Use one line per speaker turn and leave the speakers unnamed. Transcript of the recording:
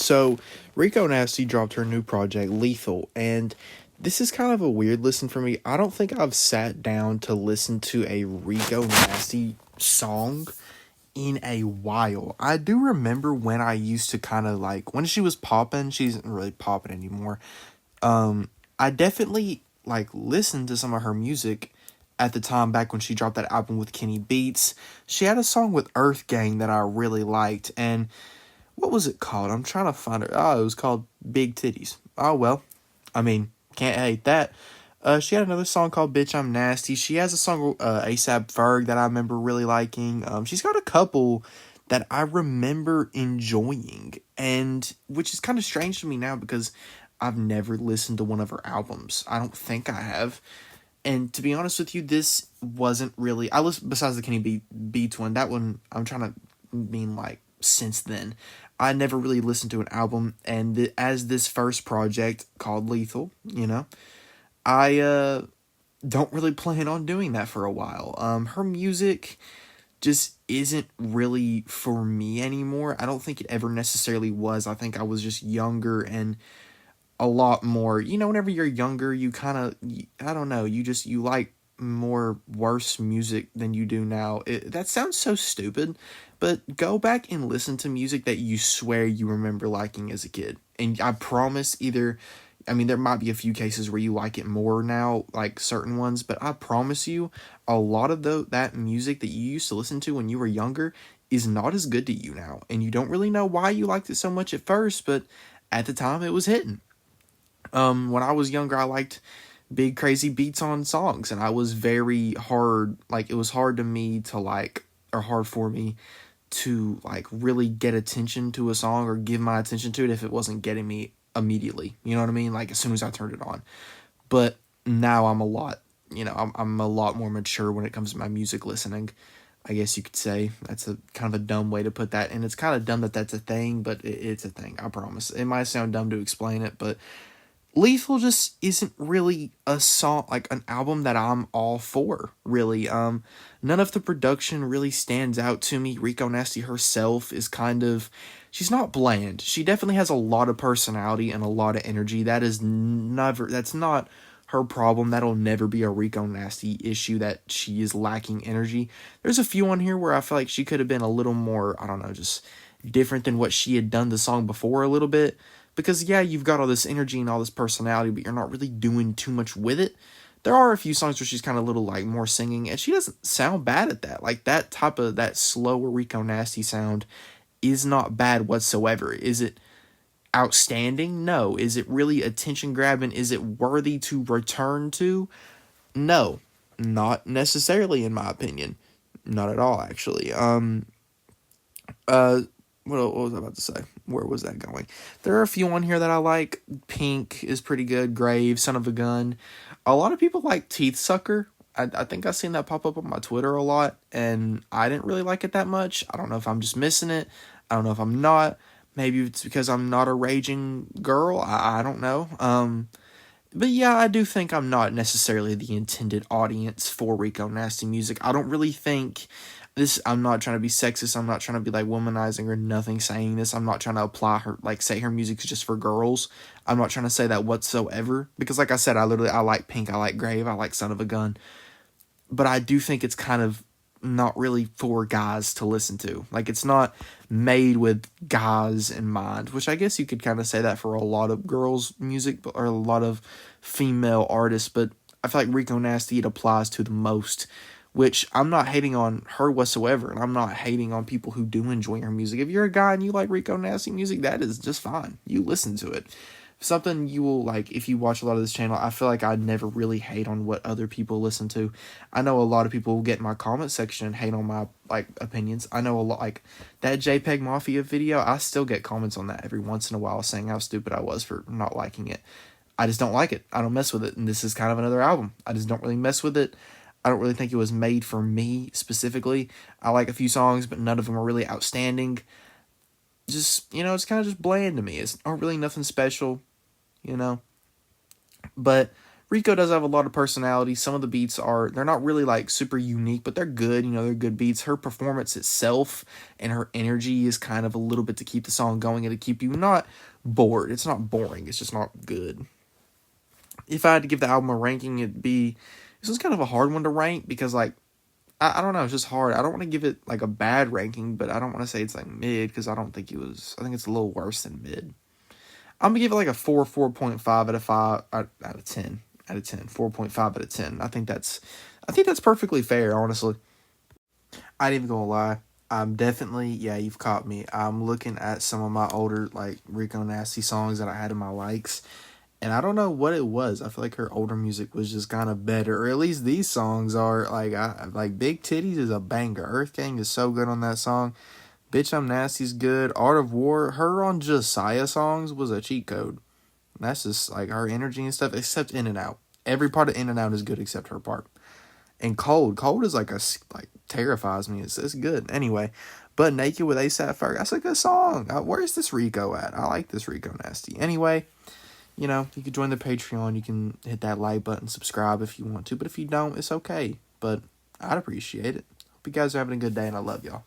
So, Rico Nasty dropped her new project, Lethal, and this is kind of a weird listen for me. I don't think I've sat down to listen to a Rico Nasty song in a while. I do remember when I used to kind of like, when she was popping, she isn't really popping anymore. I definitely like listened to some of her music at the time back when she dropped that album with Kenny Beats. She had a song with Earth Gang that I really liked, and what was it called? I'm trying to find it. Oh, it was called Big Titties. Oh, well. I mean, can't hate that. She had another song called Bitch I'm Nasty. She has a song, ASAP Ferg, that I remember really liking. She's got a couple that I remember enjoying, and which is kind of strange to me now because I've never listened to one of her albums. I don't think I have. And to be honest with you, this wasn't really. I listened besides the Beats one. That one I'm trying to mean like since then. I never really listened to an album, and as this first project called Lethal, I don't really plan on doing that for a while. Her music just isn't really for me anymore. I don't think it ever necessarily was. I think I was just younger and a lot more, whenever you're younger, you kind of, I don't know, you like more worse music than you do now. That sounds so stupid, but go back and listen to music that you swear you remember liking as a kid. And I promise there might be a few cases where you like it more now, like certain ones, but I promise you a lot of that music that you used to listen to when you were younger is not as good to you now. And you don't really know why you liked it so much at first, but at the time it was hitting. When I was younger, I liked big crazy beats on songs, and I was very hard, like it was hard to me to like, or hard for me to like really get attention to a song or give my attention to it if it wasn't getting me immediately. You know what I mean? Like as soon as I turned it on. But now I'm a lot, I'm a lot more mature when it comes to my music listening. I guess you could say that's a kind of a dumb way to put that, and it's kind of dumb that that's a thing, but it's a thing. I promise. It might sound dumb to explain it, but Lethal just isn't really a song, like an album that I'm all for, really. None of the production really stands out to me. Rico Nasty herself is she's not bland. She definitely has a lot of personality and a lot of energy. That's not her problem. That'll never be a Rico Nasty issue, that she is lacking energy. There's a few on here where I feel like she could have been a little more, I don't know, just different than what she had done the song before a little bit. Because, yeah, you've got all this energy and all this personality, but you're not really doing too much with it. There are a few songs where she's kind of a little, like, more singing, and she doesn't sound bad at that. Like, that slower Rico Nasty sound is not bad whatsoever. Is it outstanding? No. Is it really attention-grabbing? Is it worthy to return to? No. Not necessarily, in my opinion. Not at all, actually. What was I about to say? Where was that going? There are a few on here that I like. Pink is pretty good. Grave, Son of a Gun. A lot of people like Teeth Sucker. I think I've seen that pop up on my Twitter a lot, and I didn't really like it that much. I don't know if I'm just missing it. I don't know if I'm not. Maybe it's because I'm not a raging girl. I don't know. But yeah, I do think I'm not necessarily the intended audience for Rico Nasty music. I don't really think I'm not trying to be sexist. I'm not trying to be like womanizing or nothing saying this. I'm not trying to apply her, like say her music's just for girls. I'm not trying to say that whatsoever. Because like I said, I like Pink, I like Grave, I like Son of a Gun. But I do think it's kind of not really for guys to listen to. Like it's not made with guys in mind, which I guess you could kind of say that for a lot of girls' music or a lot of female artists, but I feel like Rico Nasty, it applies to the most, which I'm not hating on her whatsoever, and I'm not hating on people who do enjoy her music. If you're a guy and you like Rico Nasty music, that is just fine. You listen to it. Something you will like if you watch a lot of this channel. I feel like I never really hate on what other people listen to. I know a lot of people will get in my comment section and hate on my like opinions. I know a lot, like that JPEG Mafia video, I still get comments on that every once in a while saying how stupid I was for not liking it. I just don't like it. I don't mess with it, and this is kind of another album. I just don't really mess with it. I don't really think it was made for me specifically. I like a few songs, but none of them are really outstanding. Just, it's kind of just bland to me. It's not really nothing special, But Rico does have a lot of personality. Some of the beats they're not really like super unique, but they're good. They're good beats. Her performance itself and her energy is kind of a little bit to keep the song going and to keep you not bored. It's not boring. It's just not good. If I had to give the album a ranking, this was kind of a hard one to rank because like, I don't know, it's just hard. I don't want to give it like a bad ranking, but I don't want to say it's like mid because I think it's a little worse than mid. I'm gonna give it like a 4.5 out of 5 out of 10. Out of 10. 4.5 out of 10. I think that's perfectly fair, honestly. I ain't even gonna lie. I'm definitely, yeah, you've caught me. I'm looking at some of my older like Rico Nasty songs that I had in my likes. And I don't know what it was. I feel like her older music was just kind of better, or at least these songs are. Like Big Titties is a banger. Earth Gang is so good on that song. Bitch I'm Nasty's good. Art of War, her on Josiah songs was a cheat code. That's just like her energy and stuff, except In and Out. Every part of In and Out is good except her part. And Cold is like terrifies me. It's good. Anyway, but Naked with ASAP Ferg, that's a good song. Where's this Rico at? I like this Rico Nasty. Anyway, you can join the Patreon. You can hit that like button, subscribe if you want to. But if you don't, it's okay. But I'd appreciate it. Hope you guys are having a good day, and I love y'all.